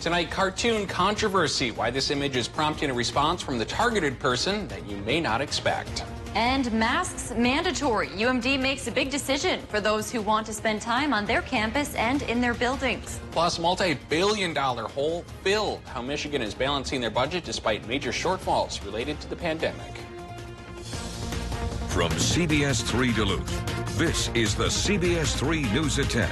Tonight, cartoon controversy. Why this image is prompting a response from the targeted person that you may not expect. And masks mandatory. UMD makes a big decision for those who want to spend time on their campus and in their buildings. Plus, multi-billion-dollar hole filled. How Michigan is balancing their budget despite major shortfalls related to the pandemic. From CBS3 Duluth, this is the CBS3 News at 10.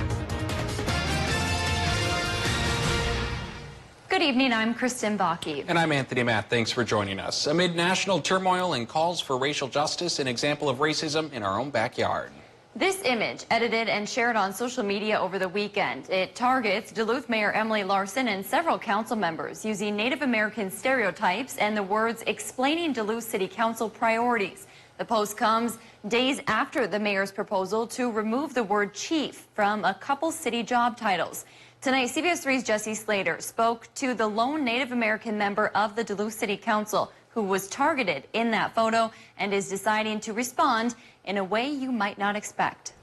Good evening, I'm Kristen Bakke. And I'm Anthony Matt. Thanks for joining us. Amid national turmoil and calls for racial justice, an example of racism in our own backyard. This image, edited and shared on social media over the weekend, it targets Duluth Mayor Emily Larson and several council members using Native American stereotypes and the words explaining Duluth City Council priorities. The post comes days after the mayor's proposal to remove the word chief from a couple city job titles. Tonight, CBS3's Jesse Slater spoke to the lone Native American member of the Duluth City Council who was targeted in that photo and is deciding to respond in a way you might not expect.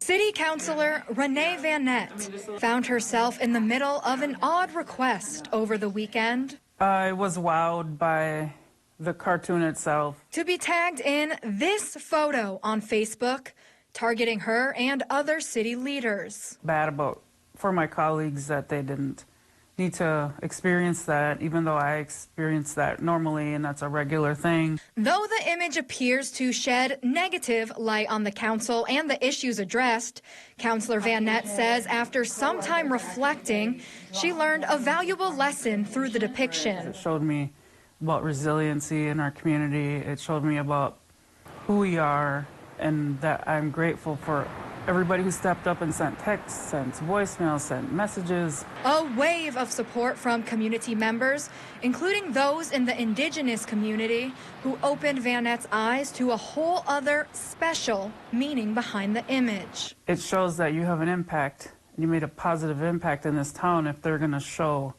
City Councilor Renee Van Nett found herself in the middle of an odd request over the weekend. I was wowed by the cartoon itself. To be tagged in this photo on Facebook, targeting her and other city leaders. Bad for my colleagues that they didn't need to experience that, even though I experience that normally, and that's a regular thing. Though the image appears to shed negative light on the council and the issues addressed, Councilor Van Nett says after some time reflecting, she learned a valuable lesson through the depiction. It showed me about resiliency in our community. It showed me about who we are, and that I'm grateful for everybody who stepped up and sent texts, sent voicemails, sent messages. A wave of support from community members, including those in the Indigenous community, who opened Van Nett's eyes to a whole other special meaning behind the image. It shows that you have an impact. You made a positive impact in this town if they're going to show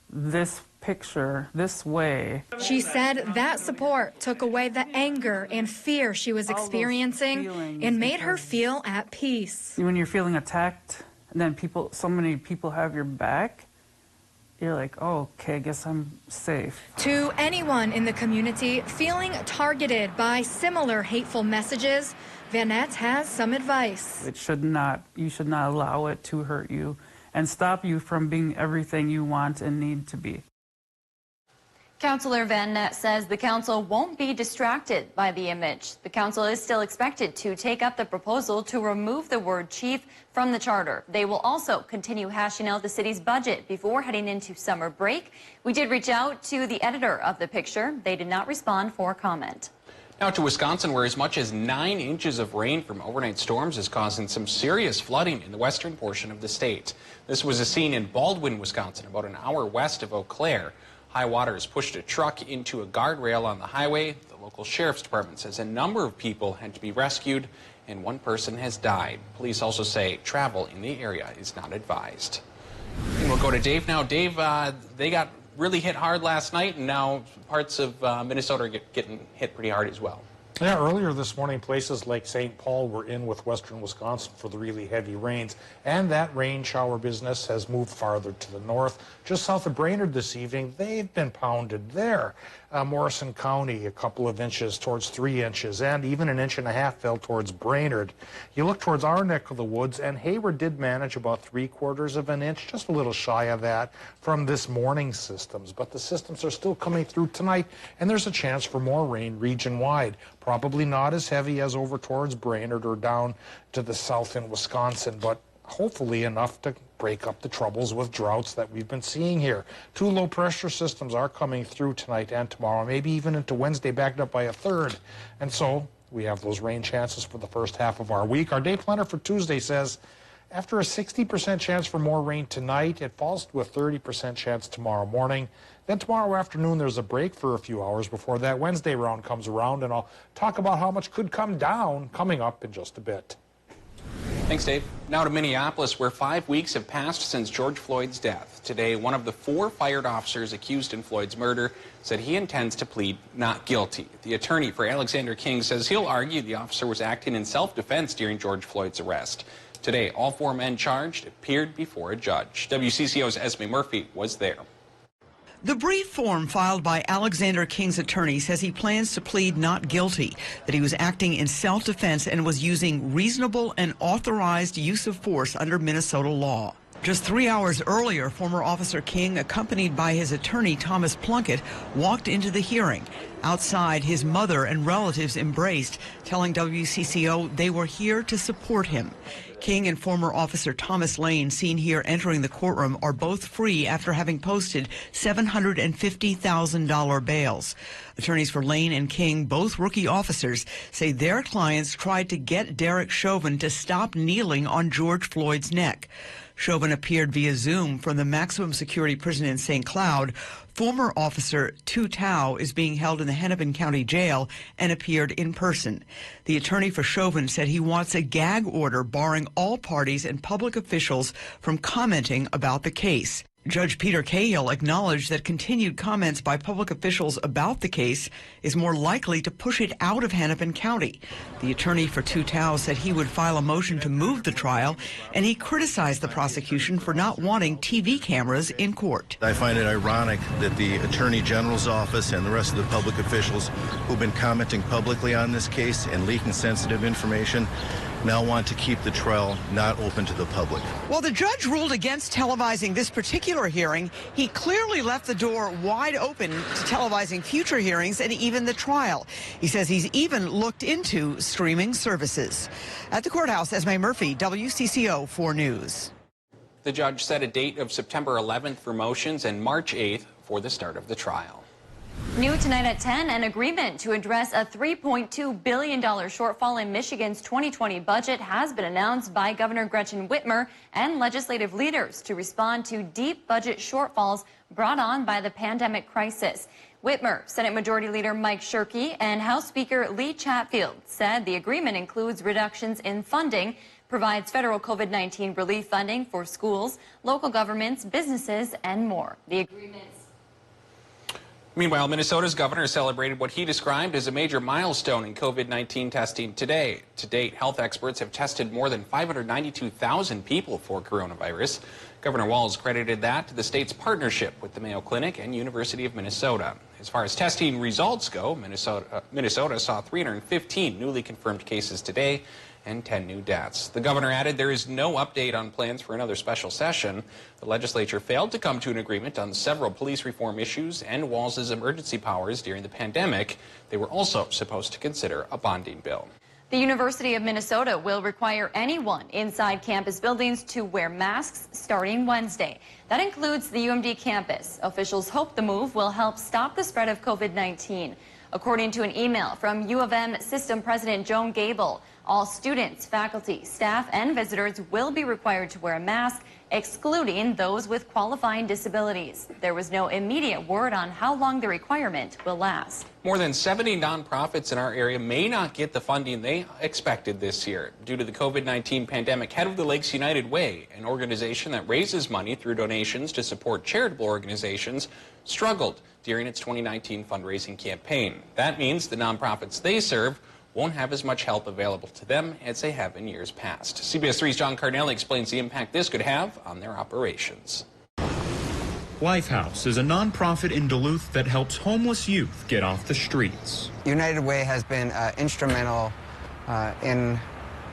this picture this way. She said that support took away the anger and fear she was experiencing and made her feel at peace. When you're feeling attacked and then so many people have your back, you're like, oh, okay, I guess I'm safe. To anyone in the community feeling targeted by similar hateful messages, Van Nett has some advice. You should not allow it to hurt you and stop you from being everything you want and need to be. Councilor Van Nett says the council won't be distracted by the image. The council is still expected to take up the proposal to remove the word chief from the charter. They will also continue hashing out the city's budget before heading into summer break. We did reach out to the editor of the picture. They did not respond for comment. Now to Wisconsin, where as much as 9 inches of rain from overnight storms is causing some serious flooding in the western portion of the state. This was a scene in Baldwin, Wisconsin, about an hour west of Eau Claire. High waters pushed a truck into a guardrail on the highway. The local sheriff's department says a number of people had to be rescued and one person has died. Police also say travel in the area is not advised. And we'll go to Dave now. Dave, they got really hit hard last night, and now parts of Minnesota are getting hit pretty hard as well. Yeah, earlier this morning, places like St. Paul were in with western Wisconsin for the really heavy rains, and that rain shower business has moved farther to the north. Just south of Brainerd this evening, they've been pounded there. Morrison County, a couple of inches towards 3 inches, and even 1.5 inches fell towards Brainerd. You look towards our neck of the woods, and Hayward did manage about 3/4 of an inch, just a little shy of that, from this morning's systems. But the systems are still coming through tonight, and there's a chance for more rain region-wide. Probably not as heavy as over towards Brainerd or down to the south in Wisconsin, but hopefully enough to break up the troubles with droughts that we've been seeing here. 2 low-pressure systems are coming through tonight and tomorrow, maybe even into Wednesday, backed up by a third. And so we have those rain chances for the first half of our week. Our day planner for Tuesday says after a 60% chance for more rain tonight, it falls to a 30% chance tomorrow morning. Then tomorrow afternoon, there's a break for a few hours before that Wednesday round comes around, and I'll talk about how much could come down coming up in just a bit. Thanks, Dave. Now to Minneapolis, where 5 weeks have passed since George Floyd's death. Today, one of the 4 fired officers accused in Floyd's murder said he intends to plead not guilty. The attorney for Alexander King says he'll argue the officer was acting in self-defense during George Floyd's arrest. Today, all 4 men charged appeared before a judge. WCCO's Esme Murphy was there. The brief form filed by Alexander King's attorney says he plans to plead not guilty, that he was acting in self-defense and was using reasonable and authorized use of force under Minnesota law. Just 3 hours earlier, former Officer King, accompanied by his attorney Thomas Plunkett, walked into the hearing. Outside, his mother and relatives embraced, telling WCCO they were here to support him. King and former Officer Thomas Lane, seen here entering the courtroom, are both free after having posted $750,000 bails. Attorneys for Lane and King, both rookie officers, say their clients tried to get Derek Chauvin to stop kneeling on George Floyd's neck. Chauvin appeared via Zoom from the maximum security prison in St. Cloud. Former Officer Tu Tao is being held in the Hennepin County Jail and appeared in person. The attorney for Chauvin said he wants a gag order barring all parties and public officials from commenting about the case. Judge Peter Cahill acknowledged that continued comments by public officials about the case is more likely to push it out of Hennepin County. The attorney for Tu Tao said he would file a motion to move the trial, and he criticized the prosecution for not wanting TV cameras in court. I find it ironic that the Attorney General's office and the rest of the public officials who've been commenting publicly on this case and leaking sensitive information now want to keep the trial not open to the public. While the judge ruled against televising this particular hearing, he clearly left the door wide open to televising future hearings and even the trial. He says he's even looked into streaming services. At the courthouse, Esme Murphy, WCCO 4 News. The judge set a date of September 11th for motions and March 8th for the start of the trial. New tonight at 10, an agreement to address a $3.2 billion shortfall in Michigan's 2020 budget has been announced by Governor Gretchen Whitmer and legislative leaders to respond to deep budget shortfalls brought on by the pandemic crisis. Whitmer, Senate Majority Leader Mike Shirkey, and House Speaker Lee Chatfield said the agreement includes reductions in funding, provides federal COVID-19 relief funding for schools, local governments, businesses, and more. The agreement. Meanwhile, Minnesota's governor celebrated what he described as a major milestone in COVID-19 testing today. To date, health experts have tested more than 592,000 people for coronavirus. Governor Walz credited that to the state's partnership with the Mayo Clinic and University of Minnesota. As far as testing results go, Minnesota saw 315 newly confirmed cases today and 10 new deaths. The governor added there is no update on plans for another special session. The legislature failed to come to an agreement on several police reform issues and Walz's emergency powers during the pandemic. They were also supposed to consider a bonding bill. The University of Minnesota will require anyone inside campus buildings to wear masks starting Wednesday. That includes the UMD campus. Officials hope the move will help stop the spread of COVID-19. According to an email from U of M System President Joan Gable, all students, faculty, staff, and visitors will be required to wear a mask, excluding those with qualifying disabilities. There was no immediate word on how long the requirement will last. More than 70 nonprofits in our area may not get the funding they expected this year. Due to the COVID-19 pandemic, Head of the Lakes United Way, an organization that raises money through donations to support charitable organizations, struggled during its 2019 fundraising campaign. That means the nonprofits they serve won't have as much help available to them as they have in years past. CBS 3's John Carnelli explains the impact this could have on their operations. Lifehouse is a nonprofit in Duluth that helps homeless youth get off the streets. United Way has been instrumental in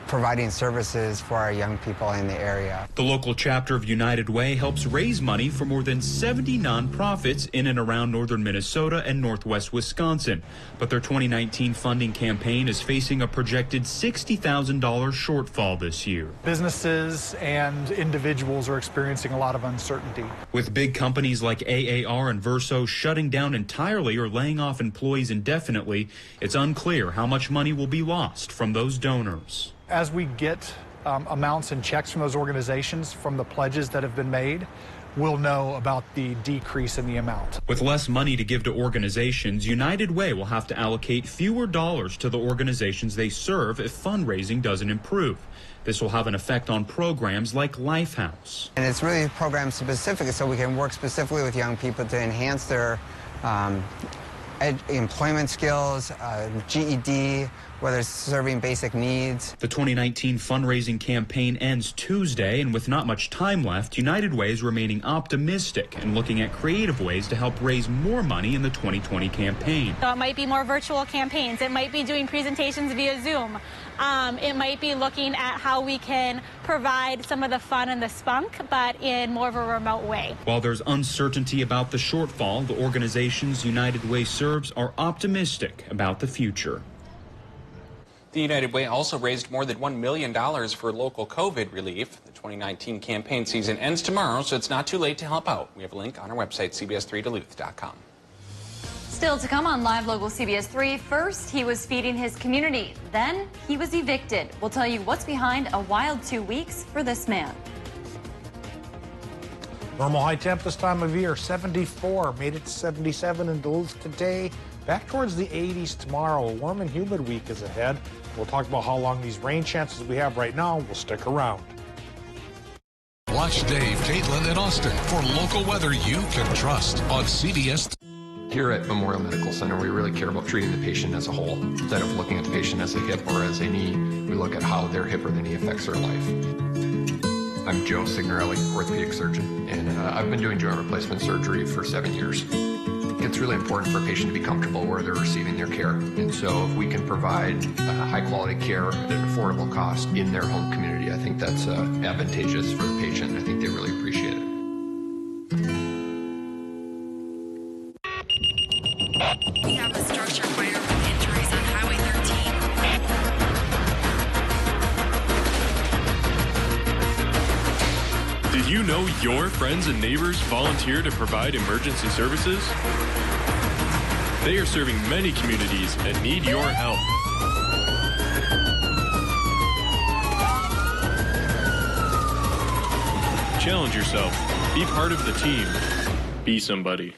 providing services for our young people in the area. The local chapter of United Way helps raise money for more than 70 nonprofits in and around northern Minnesota and northwest Wisconsin. But their 2019 funding campaign is facing a projected $60,000 shortfall this year. Businesses and individuals are experiencing a lot of uncertainty. With big companies like AAR and Verso shutting down entirely or laying off employees indefinitely, it's unclear how much money will be lost from those donors. As we get amounts and checks from those organizations from the pledges that have been made, we'll know about the decrease in the amount. With less money to give to organizations, United Way will have to allocate fewer dollars to the organizations they serve if fundraising doesn't improve. This will have an effect on programs like Lifehouse. And it's really program specific, so we can work specifically with young people to enhance their employment skills, GED, whether it's serving basic needs. The 2019 fundraising campaign ends Tuesday, and with not much time left, United Way is remaining optimistic and looking at creative ways to help raise more money in the 2020 campaign. So it might be more virtual campaigns. It might be doing presentations via Zoom. It might be looking at how we can provide some of the fun and the spunk, but in more of a remote way. While there's uncertainty about the shortfall, the organizations United Way serves are optimistic about the future. The United Way also raised more than $1 million for local COVID relief. The 2019 campaign season ends tomorrow, so it's not too late to help out. We have a link on our website, CBS3Duluth.com. Still to come on Live Local CBS 3. First, he was feeding his community. Then, he was evicted. We'll tell you what's behind a wild 2 weeks for this man. Normal high temp this time of year, 74. Made it to 77 in Duluth today. Back towards the 80s tomorrow. A warm and humid week is ahead. We'll talk about how long these rain chances we have right now will stick around. Watch Dave, Caitlin, and Austin for local weather you can trust on CBS. Here at Memorial Medical Center, we really care about treating the patient as a whole. Instead of looking at the patient as a hip or as a knee, we look at how their hip or the knee affects their life. I'm Joe Signorelli, orthopedic surgeon, and I've been doing joint replacement surgery for 7 years. It's really important for a patient to be comfortable where they're receiving their care. And so if we can provide high quality care at an affordable cost in their home community, I think that's advantageous for the patient. I think they really appreciate it. We have a structure fire with injuries on Highway 13. Did you know your friends and neighbors volunteer to provide emergency services? They are serving many communities and need your help. Challenge yourself. Be part of the team. Be somebody.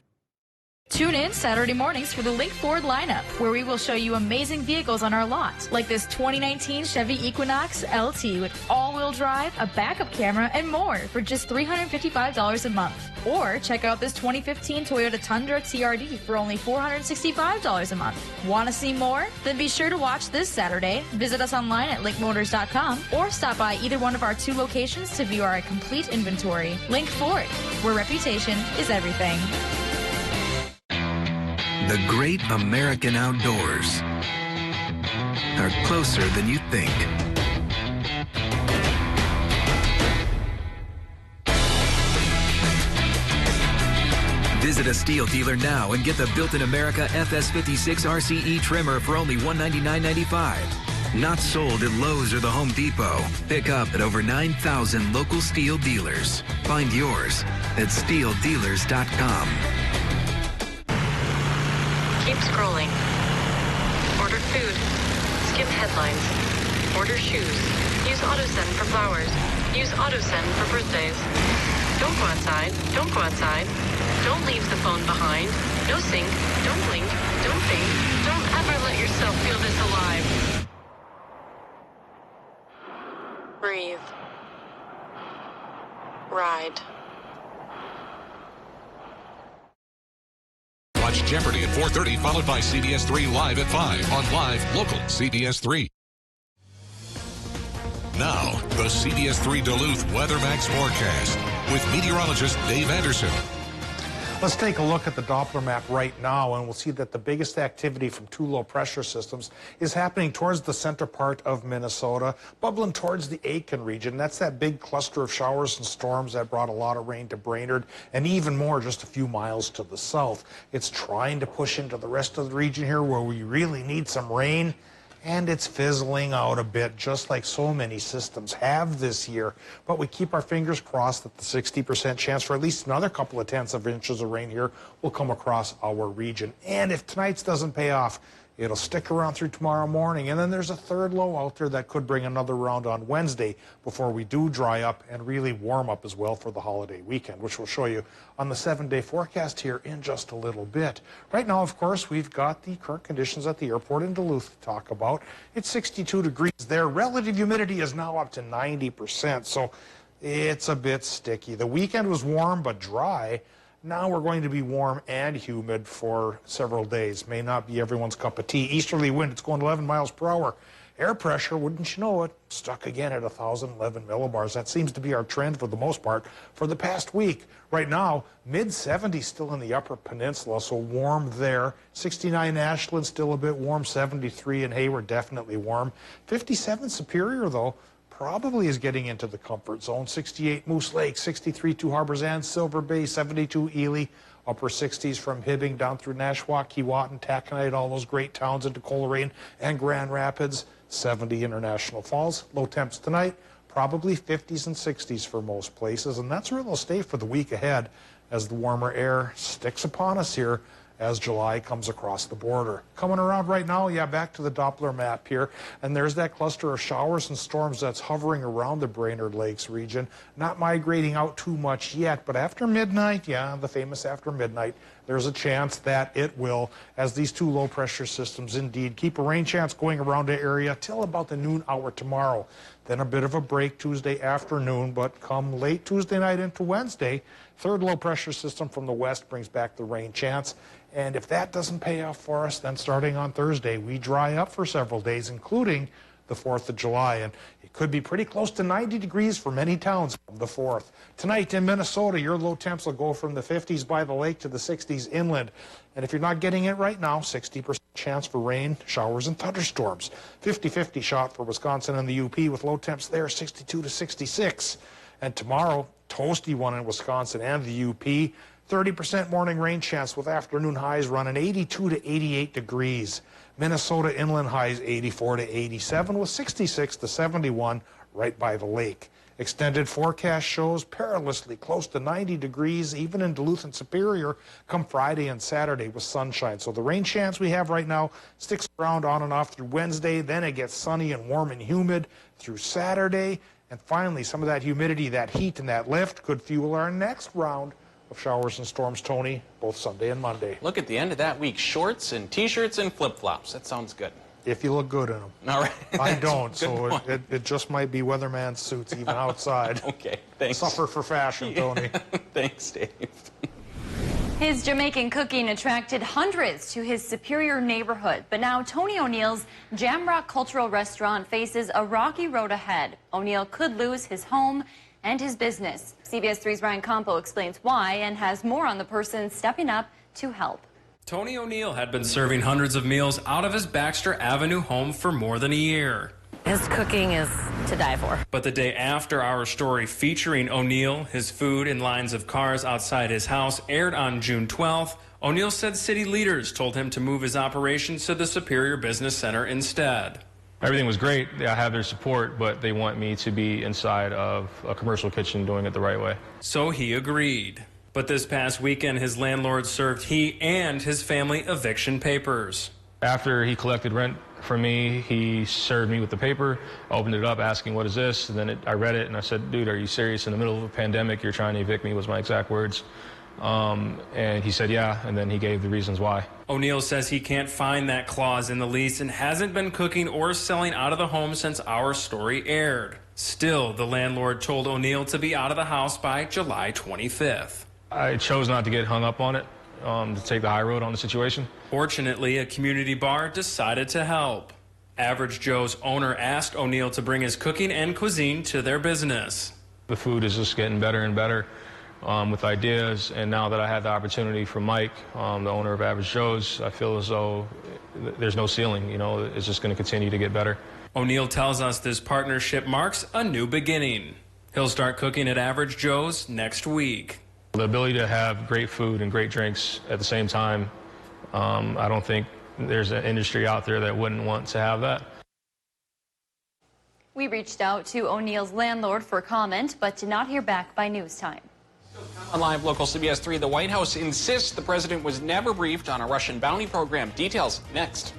Tune in Saturday mornings for the Link Ford lineup, where we will show you amazing vehicles on our lot, like this 2019 Chevy Equinox LT with all-wheel drive, a backup camera, and more for just $355 a month. Or check out this 2015 Toyota Tundra TRD for only $465 a month. Want to see more? Then be sure to watch this Saturday. Visit us online at linkmotors.com or stop by either one of our 2 locations to view our complete inventory. Link Ford, where reputation is everything. The great American outdoors are closer than you think. Visit a Steel dealer now and get the Built in America FS56 RCE trimmer for only $199.95. Not sold at Lowe's or the Home Depot. Pick up at over 9,000 local Steel dealers. Find yours at steeldealers.com. Keep scrolling. Order food. Skim headlines. Order shoes. Use AutoSend for flowers. Use AutoSend for birthdays. Don't go outside. Don't go outside. Don't leave the phone behind. No sync. Don't blink. Don't think. Don't ever let yourself feel this alive. Breathe. Ride. Watch Jeopardy at 4:30, followed by CBS3 Live at 5 on Live Local CBS3. Now, the CBS3 Duluth WeatherMax forecast with meteorologist Dave Anderson. Let's take a look at the Doppler map right now, and we'll see that the biggest activity from 2 low pressure systems is happening towards the center part of Minnesota, bubbling towards the Aitken region. That's that big cluster of showers and storms that brought a lot of rain to Brainerd, and even more just a few miles to the south. It's trying to push into the rest of the region here where we really need some rain, and it's fizzling out a bit, just like so many systems have this year. But we keep our fingers crossed that the 60% chance for at least another couple of tenths of inches of rain here will come across our region. And if tonight's doesn't pay off, it'll stick around through tomorrow morning. And then there's a third low out there that could bring another round on Wednesday before we do dry up and really warm up as well for the holiday weekend, which we'll show you on the 7-day forecast here in just a little bit. Right now, of course, we've got the current conditions at the airport in Duluth to talk about. It's 62 degrees there. Relative humidity is now up to 90%, so it's a bit sticky. The weekend was warm but dry. Now we're going to be warm and humid for several days. May not be everyone's cup of tea. Easterly wind, it's going 11 miles per hour. Air pressure, wouldn't you know it, stuck again at 1,011 millibars. That seems to be our trend for the most part for the past week. Right now, mid-70s still in the upper peninsula, so warm there. 69 Ashland, still a bit warm. 73 in Hayward, definitely warm. 57 Superior, though, probably is getting into the comfort zone. 68 Moose Lake, 63 Two Harbors and Silver Bay, 72 Ely, upper 60s from Hibbing down through Nashua, Keewatin, Taconite, all those great towns into Coleraine and Grand Rapids. 70 International Falls. Low temps tonight, probably 50s and 60s for most places, and that's where it'll stay for the week ahead as the warmer air sticks upon us here as July comes across the border. Coming around right now, yeah, back to the Doppler map here, and there's that cluster of showers and storms that's hovering around the Brainerd Lakes region, not migrating out too much yet, but after midnight, yeah, the famous after midnight, there's a chance that it will, as these two low-pressure systems indeed keep a rain chance going around the area till about the noon hour tomorrow. Then a bit of a break Tuesday afternoon, but come late Tuesday night into Wednesday, third low-pressure system from the west brings back the rain chance. And if that doesn't pay off for us, then starting on Thursday, we dry up for several days, including the 4th of July. And it could be pretty close to 90 degrees for many towns on the 4th. Tonight in Minnesota, your low temps will go from the 50s by the lake to the 60s inland. And if you're not getting it right now, 60% chance for rain, showers, and thunderstorms. 50-50 shot for Wisconsin and the UP with low temps there, 62 to 66. And tomorrow, toasty one in Wisconsin and the UP. 30% morning rain chance with afternoon highs running 82 to 88 degrees. Minnesota inland highs 84 to 87 with 66 to 71 right by the lake. Extended forecast shows perilously close to 90 degrees even in Duluth and Superior come Friday and Saturday with sunshine. So the rain chance we have right now sticks around on and off through Wednesday. Then it gets sunny and warm and humid through Saturday. And finally, some of that humidity, that heat, and that lift could fuel our next round of showers and storms, Tony, both Sunday and Monday. Look at the end of that week, shorts and T-shirts and flip-flops. That sounds good. If you look good in them. All right. I don't, so it just might be weatherman suits even outside. Okay, thanks. Suffer for fashion, Tony. Thanks, Dave. His Jamaican cooking attracted hundreds to his Superior neighborhood, but now Tony O'Neill's Jamrock Cultural Restaurant faces a rocky road ahead. O'Neill could lose his home and his business. CBS 3's Ryan Campo explains why and has more on the person stepping up to help. Tony O'Neill had been serving hundreds of meals out of his Baxter Avenue home for more than a year. His cooking is to die for. But the day after our story featuring O'Neill, his food, and lines of cars outside his house aired on June 12th, O'Neill said city leaders told him to move his operations to the Superior Business Center instead. Everything was great. I have their support, but they want me to be inside of a commercial kitchen doing it the right way. So he agreed. But this past weekend, his landlord served he and his family eviction papers. After he collected rent from me, he served me with the paper, opened it up asking, what is this? And then I read it and I said, dude, are you serious? In the middle of a pandemic, you're trying to evict me, was my exact words. And he said, yeah, and then he gave the reasons why. O'Neill says he can't find that clause in the lease and hasn't been cooking or selling out of the home since our story aired. Still, the landlord told O'Neill to be out of the house by July 25th. I chose not to get hung up on it, to take the high road on the situation. Fortunately, a community bar decided to help. Average Joe's owner asked O'Neill to bring his cooking and cuisine to their business. The food is just getting better and better. With ideas, and now that I had the opportunity from Mike, the owner of Average Joe's, I feel as though there's no ceiling, it's just going to continue to get better. O'Neill tells us this partnership marks a new beginning. He'll start cooking at Average Joe's next week. The ability to have great food and great drinks at the same time, I don't think there's an industry out there that wouldn't want to have that. We reached out to O'Neill's landlord for comment, but did not hear back by news time. On live local CBS 3, the White House insists the president was never briefed on a Russian bounty program. Details next.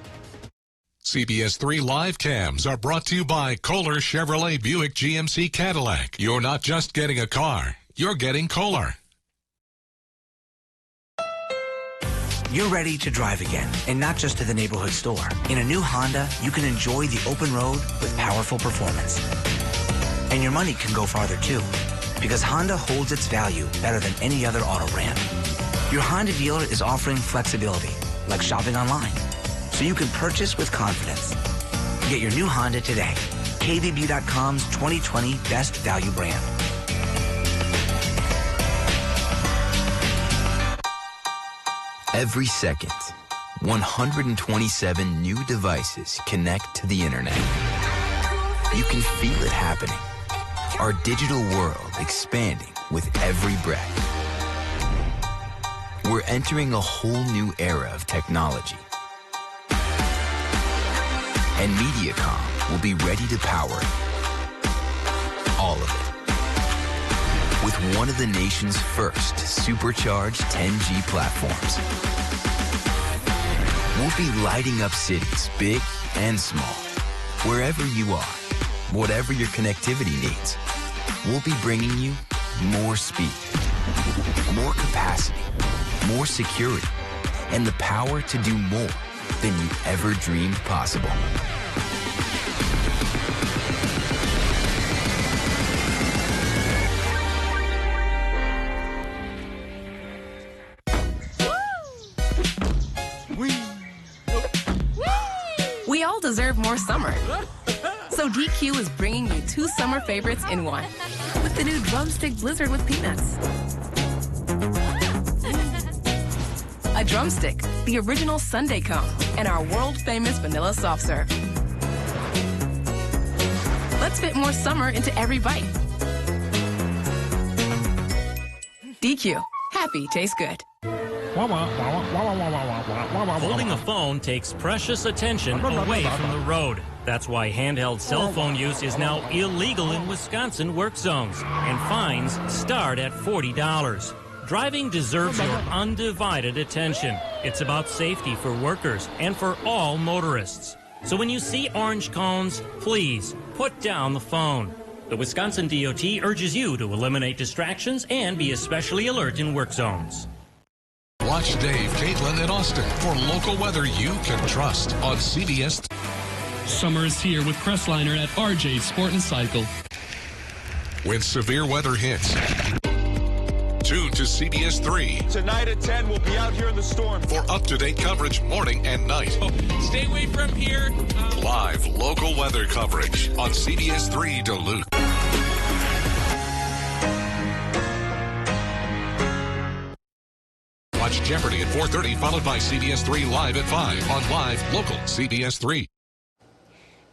CBS 3 live cams are brought to you by Kohler Chevrolet Buick GMC Cadillac. You're not just getting a car, you're getting Kohler. You're ready to drive again, and not just to the neighborhood store. In a new Honda, you can enjoy the open road with powerful performance. And your money can go farther too. Because Honda holds its value better than any other auto brand. Your Honda dealer is offering flexibility, like shopping online, so you can purchase with confidence. Get your new Honda today. KBB.com's 2020 Best Value Brand. Every second, 127 new devices connect to the internet. You can feel it happening. Our digital world expanding with every breath. We're entering a whole new era of technology. And Mediacom will be ready to power it. All of it. With one of the nation's first supercharged 10G platforms. We'll be lighting up cities, big and small. Wherever you are, whatever your connectivity needs, we'll be bringing you more speed, more capacity, more security, and the power to do more than you ever dreamed possible. We all deserve more summer. So DQ is bringing you 2 summer favorites in one. With the new Drumstick Blizzard with peanuts. A drumstick, the original sundae cone, and our world-famous vanilla soft serve. Let's fit more summer into every bite. DQ. Happy tastes good. Holding a phone takes precious attention away from the road. That's why handheld cell phone use is now illegal in Wisconsin work zones, and fines start at $40. Driving deserves your undivided attention. It's about safety for workers and for all motorists. So when you see orange cones, please put down the phone. The Wisconsin DOT urges you to eliminate distractions and be especially alert in work zones. Watch Dave, Caitlin, and Austin for local weather you can trust on CBS. Summer is here with Crestliner at RJ Sport and Cycle. When severe weather hits, tune to CBS3. Tonight at 10, we'll be out here in the storm. For up-to-date coverage morning and night. Stay away from here. Live local weather coverage on CBS3 Duluth. Watch Jeopardy at 4:30, followed by CBS3 Live at 5 on Live Local CBS3.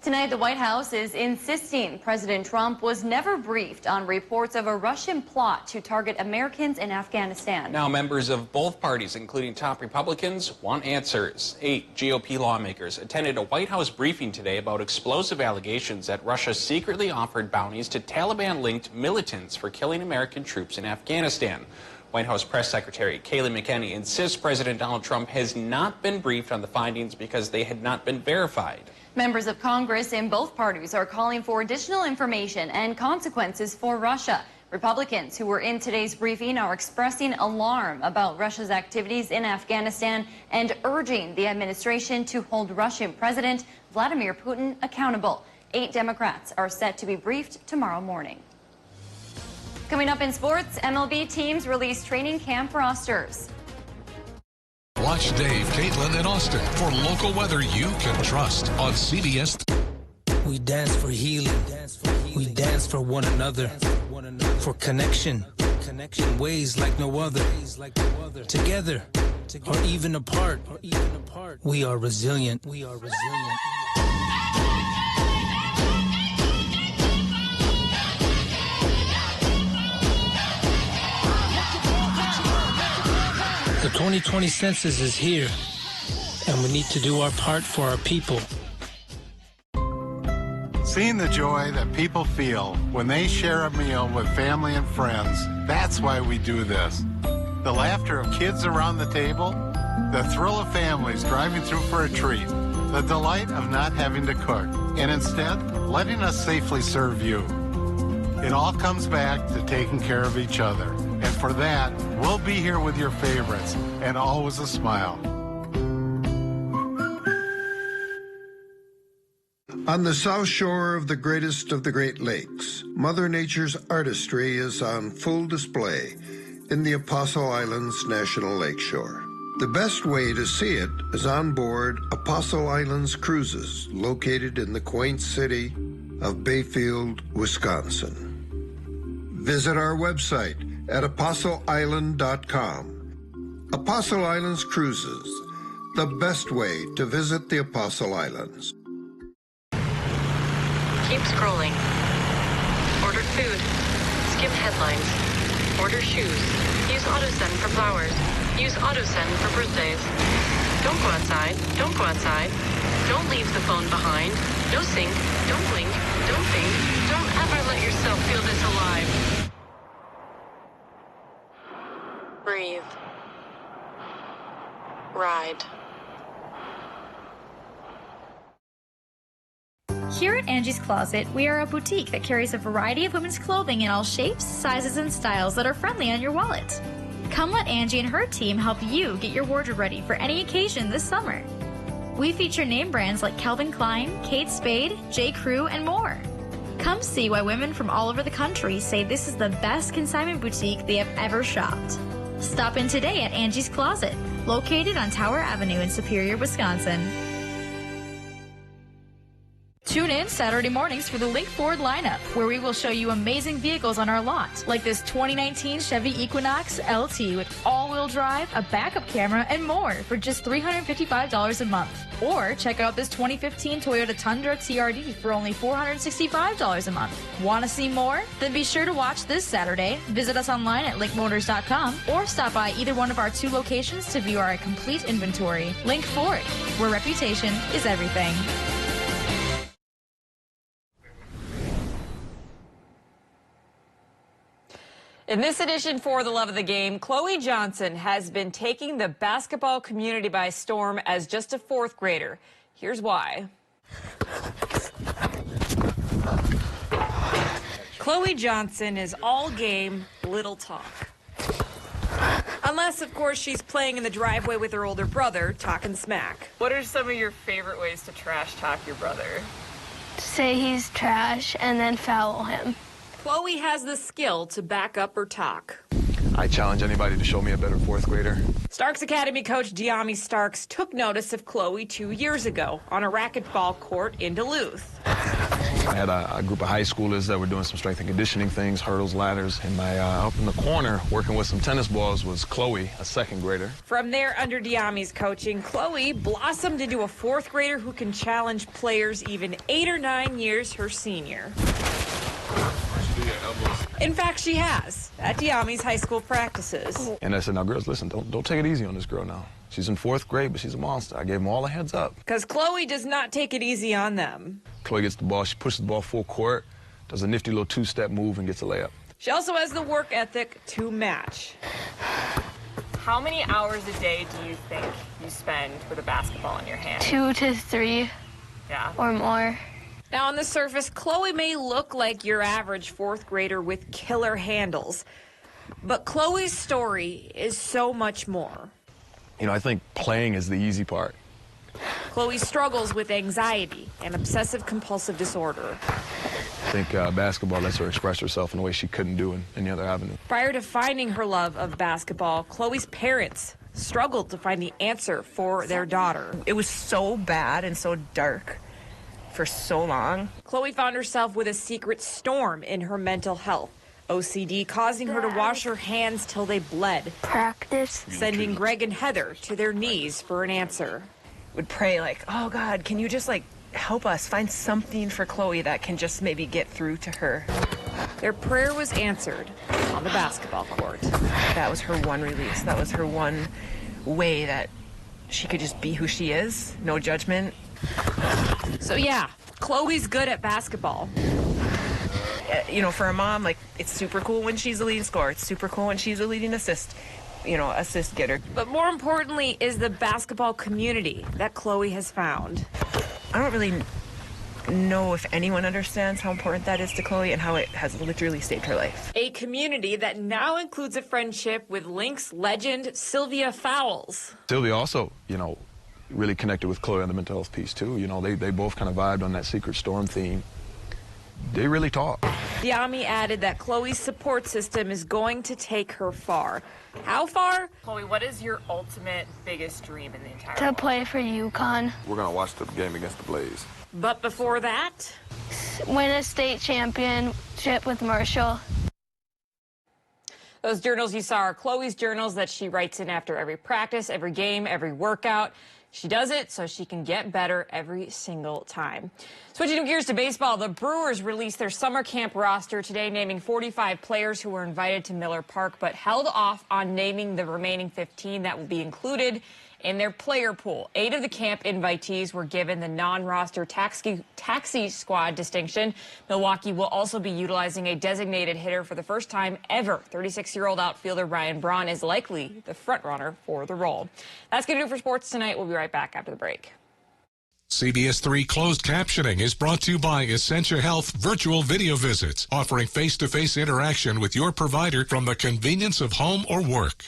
Tonight, the White House is insisting President Trump was never briefed on reports of a Russian plot to target Americans in Afghanistan. Now, members of both parties, including top Republicans, want answers. 8 GOP lawmakers attended a White House briefing today about explosive allegations that Russia secretly offered bounties to Taliban-linked militants for killing American troops in Afghanistan. White House Press Secretary Kayleigh McEnany insists President Donald Trump has not been briefed on the findings because they had not been verified. Members of Congress in both parties are calling for additional information and consequences for Russia. Republicans who were in today's briefing are expressing alarm about Russia's activities in Afghanistan and urging the administration to hold Russian President Vladimir Putin accountable. 8 Democrats are set to be briefed tomorrow morning. Coming up in sports, MLB teams release training camp rosters. Watch Dave, Caitlin, and Austin for local weather you can trust on CBS. We dance for healing. We dance for one another. For connection. In ways like no other. Together. Or even apart. We are resilient. The 2020 census is here, and we need to do our part for our people. Seeing the joy that people feel when they share a meal with family and friends, that's why we do this. The laughter of kids around the table, the thrill of families driving through for a treat, the delight of not having to cook, and instead letting us safely serve you. It all comes back to taking care of each other. And for that, we'll be here with your favorites, and always a smile. On the south shore of the greatest of the Great Lakes, Mother Nature's artistry is on full display in the Apostle Islands National Lakeshore. The best way to see it is on board Apostle Islands Cruises, located in the quaint city of Bayfield, Wisconsin. Visit our website at apostleisland.com. Apostle Islands Cruises, the best way to visit the Apostle Islands. Keep scrolling. Order food. Skim headlines. Order shoes. Use AutoSend for flowers. Use AutoSend for birthdays. Don't go outside. Don't go outside. Don't leave the phone behind. No sync. Don't blink. Don't think. Don't ever let yourself feel this alive. Breathe. Ride. Here at Angie's Closet, we are a boutique that carries a variety of women's clothing in all shapes, sizes, and styles that are friendly on your wallet. Come let Angie and her team help you get your wardrobe ready for any occasion this summer. We feature name brands like Calvin Klein, Kate Spade, J. Crew, and more. Come see why women from all over the country say this is the best consignment boutique they have ever shopped. Stop in today at Angie's Closet, located on Tower Avenue in Superior, Wisconsin. Tune in Saturday mornings for the Link Ford lineup, where we will show you amazing vehicles on our lot, like this 2019 Chevy Equinox LT with all-wheel drive, a backup camera, and more for just $355 a month. Or check out this 2015 Toyota Tundra TRD for only $465 a month. Want to see more? Then be sure to watch this Saturday. Visit us online at linkmotors.com or stop by either one of our 2 locations to view our complete inventory. Link Ford, where reputation is everything. In this edition for the Love of the Game, Chloe Johnson has been taking the basketball community by storm as just a 4th grader. Here's why. Chloe Johnson is all game, little talk. Unless, of course, she's playing in the driveway with her older brother, talking smack. What are some of your favorite ways to trash talk your brother? Say he's trash and then foul him. Chloe has the skill to back up her talk. I challenge anybody to show me a better 4th grader. Starks Academy coach Deami Starks took notice of Chloe 2 years ago on a racquetball court in Duluth. I had a group of high schoolers that were doing some strength and conditioning things, hurdles, ladders, and up in the corner working with some tennis balls was Chloe, a 2nd grader. From there, under Deami's coaching, Chloe blossomed into a 4th grader who can challenge players even 8 or 9 years her senior. In fact, she has, at Deami's high school practices. And I said, now, girls, listen, don't take it easy on this girl now. She's in 4th grade, but she's a monster. I gave them all a heads up. Because Chloe does not take it easy on them. Chloe gets the ball, she pushes the ball full court, does a nifty little 2-step move, and gets a layup. She also has the work ethic to match. How many hours a day do you think you spend with a basketball in your hand? 2 to 3 or more. Now, on the surface, Chloe may look like your average 4th grader with killer handles. But Chloe's story is so much more. You know, I think playing is the easy part. Chloe struggles with anxiety and obsessive-compulsive disorder. I think basketball lets her express herself in a way she couldn't do in any other avenue. Prior to finding her love of basketball, Chloe's parents struggled to find the answer for their daughter. It was so bad and so dark for so long. Chloe found herself with a secret storm in her mental health. OCD causing her to wash her hands till they bled. Practice. Sending Greg and Heather to their knees for an answer. Would pray like, oh God, can you just help us find something for Chloe that can just maybe get through to her. Their prayer was answered on the basketball court. That was her one release. That was her one way that she could just be who she is. No judgment. So yeah, Chloe's good at basketball. You know, for a mom, it's super cool when she's the leading scorer. It's super cool when she's the leading assist getter. But more importantly is the basketball community that Chloe has found. I don't really know if anyone understands how important that is to Chloe and how it has literally saved her life. A community that now includes a friendship with Lynx legend Sylvia Fowles. Sylvia also, really connected with Chloe on the mental health piece too. You know, they both kind of vibed on that Secret Storm theme. They really talk. Diami added that Chloe's support system is going to take her far. How far? Chloe, what is your ultimate biggest dream in the entire To world? play for UConn. We're going to watch the game against the Blaze. But before that? Win a state championship with Marshall. Those journals you saw are Chloe's journals that she writes in after every practice, every game, every workout. She does it so she can get better every single time. Switching gears to baseball, the Brewers released their summer camp roster today, naming 45 players who were invited to Miller Park, but held off on naming the remaining 15 that will be included in their player pool. 8 of the camp invitees were given the non-roster taxi squad distinction. Milwaukee will also be utilizing a designated hitter for the first time ever. 36-year-old outfielder Ryan Braun is likely the frontrunner for the role. That's going to do it for sports tonight. We'll be right back after the break. CBS3 closed captioning is brought to you by Essentia Health Virtual Video Visits, offering face-to-face interaction with your provider from the convenience of home or work.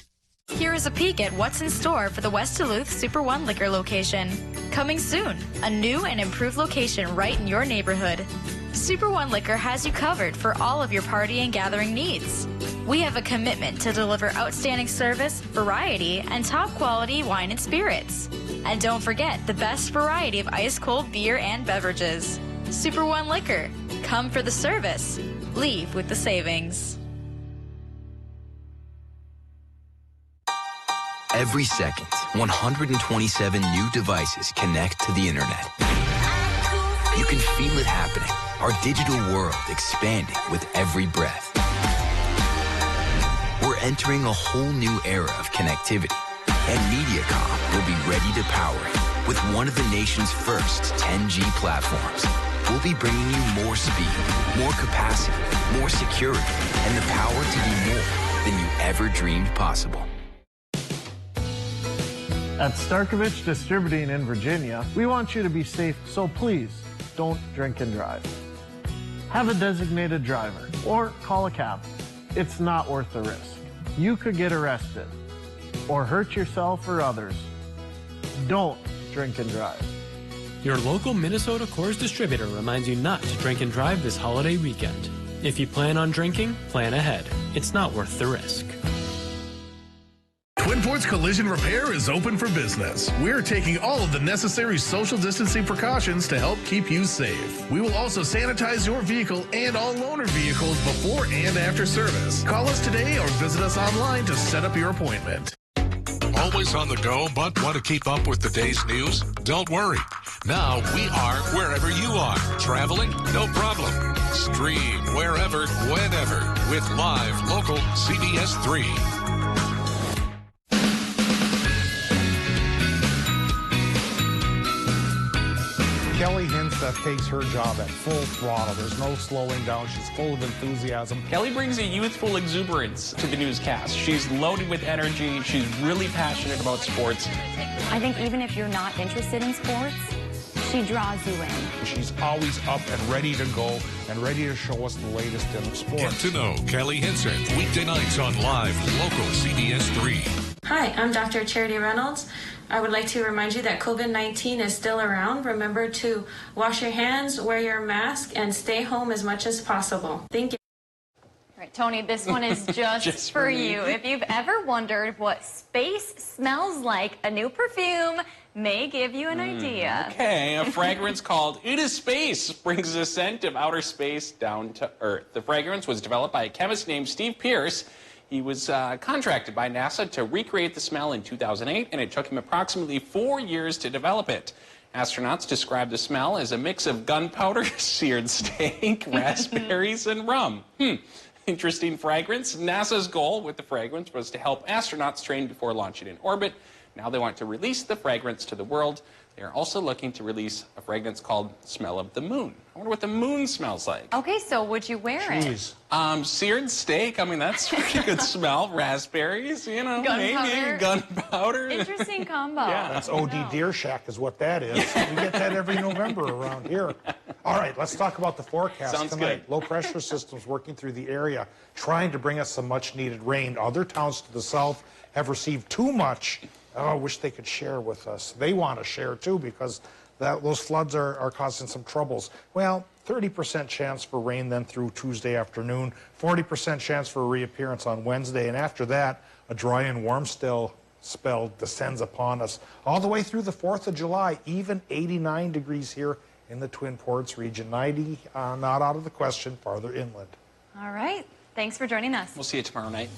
Here is a peek at what's in store for the West Duluth Super One Liquor location. Coming soon, a new and improved location right in your neighborhood. Super One Liquor has you covered for all of your party and gathering needs. We have a commitment to deliver outstanding service, variety, and top quality wine and spirits. And don't forget the best variety of ice-cold beer and beverages. Super One Liquor. Come for the service. Leave with the savings. Every second, 127 new devices connect to the internet. You can feel it happening. Our digital world expanding with every breath. We're entering a whole new era of connectivity, and MediaCom will be ready to power it with one of the nation's first 10G platforms. We'll be bringing you more speed, more capacity, more security, and the power to do more than you ever dreamed possible. At Starkovich Distributing in Virginia, we want you to be safe, so please don't drink and drive. Have a designated driver or call a cab. It's not worth the risk. You could get arrested or hurt yourself or others. Don't drink and drive. Your local Minnesota Coors distributor reminds you not to drink and drive this holiday weekend. If you plan on drinking, plan ahead. It's not worth the risk. Twin Ports Collision Repair is open for business. We're taking all of the necessary social distancing precautions to help keep you safe. We will also sanitize your vehicle and all loaner vehicles before and after service. Call us today or visit us online to set up your appointment. Always on the go, but want to keep up with the day's news? Don't worry. Now we are wherever you are. Traveling? No problem. Stream wherever, whenever with live local CBS3. Kelly Hinseth takes her job at full throttle. There's no slowing down. She's full of enthusiasm. Kelly brings a youthful exuberance to the newscast. She's loaded with energy. She's really passionate about sports. I think even if you're not interested in sports, she draws you in. She's always up and ready to go and ready to show us the latest in sports. Get to know Kelly Hinseth weekday nights on live local CBS3. Hi, I'm Dr. Charity Reynolds. I would like to remind you that COVID-19 is still around. Remember to wash your hands, wear your mask, and stay home as much as possible. Thank you. All right, Tony, this one is just for you. If you've ever wondered what space smells like, a new perfume may give you an idea. Okay, a fragrance called It Is Space brings the scent of outer space down to Earth. The fragrance was developed by a chemist named Steve Pierce. He was contracted by NASA to recreate the smell in 2008, and it took him approximately 4 years to develop it. Astronauts describe the smell as a mix of gunpowder, seared steak, raspberries, and rum. Interesting fragrance. NASA's goal with the fragrance was to help astronauts train before launching in orbit. Now they want to release the fragrance to the world. They are also looking to release a fragrance called Smell of the Moon. I wonder what the moon smells like. Okay, so would you wear it? Seared steak, I mean, that's a pretty good smell. Raspberries, you know, maybe gunpowder. Interesting combo. Yeah. That's OD Deer Shack is what that is. We get that every November around here. All right, let's talk about the forecast Sounds tonight. good. Low pressure systems working through the area, trying to bring us some much needed rain. Other towns to the south have received too much Oh, I wish they could share with us. They want to share too because those floods are causing some troubles. Well, 30% chance for rain then through Tuesday afternoon, 40% chance for a reappearance on Wednesday, and after that, a dry and warm spell descends upon us all the way through the 4th of July, even 89 degrees here in the Twin Ports region. 90 not out of the question farther inland. All right. Thanks for joining us. We'll see you tomorrow night.